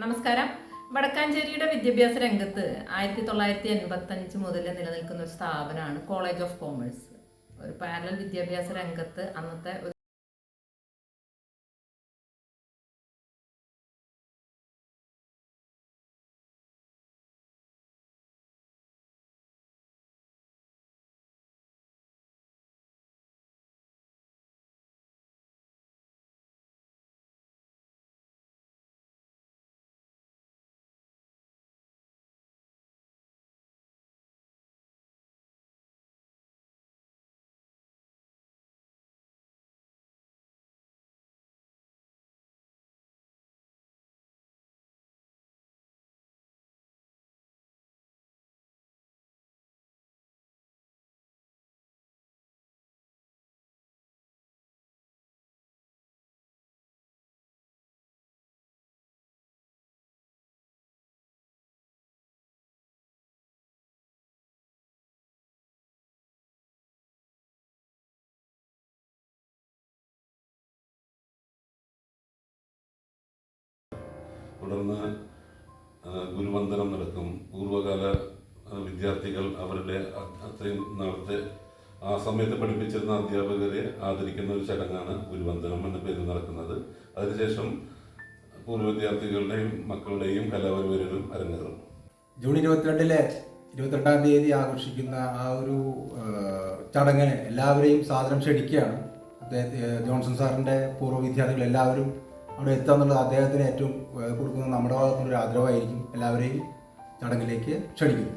നമസ്കാരം. വടക്കാഞ്ചേരിയുടെ വിദ്യാഭ്യാസ രംഗത്ത് 1985 മുതൽ നിലനിൽക്കുന്ന ഒരു സ്ഥാപനമാണ് കോളേജ് ഓഫ് കോമേഴ്സ്. ഒരു പാരലൽ വിദ്യാഭ്യാസ രംഗത്ത് അന്നത്തെ തുടർന്ന് ഗുരുവന്ദനം നടക്കും. പൂർവ്വകാല വിദ്യാർത്ഥികൾ അവരുടെ അത്രയും നാളത്തെ ആ സമയത്ത് പഠിപ്പിച്ചിരുന്ന അധ്യാപകരെ ആദരിക്കുന്ന ഒരു ചടങ്ങാണ് ഗുരുവന്ദനം എന്ന പേരിൽ നടക്കുന്നത്. അതിനുശേഷം പൂർവ്വ വിദ്യാർത്ഥികളുടെയും മക്കളുടെയും കലാപരിപാടികളും അരങ്ങേറും. ജൂൺ 22-ാം തീയതി ആഘോഷിക്കുന്ന ആ ഒരു ചടങ്ങിന് എല്ലാവരെയും സാദരം ക്ഷണിക്കുകയാണ്. ജോൺസൺ സാറിൻ്റെ പൂർവ്വ വിദ്യാർത്ഥികൾ എല്ലാവരും അവിടെ എത്തുക എന്നുള്ളത് അദ്ദേഹത്തിന് ഏറ്റവും കൊടുക്കുന്ന നമ്മുടെ ഭാഗത്തുനിന്നൊരു ആദരവായിരിക്കും. എല്ലാവരെയും ചടങ്ങിലേക്ക് ക്ഷണിക്കുന്നു.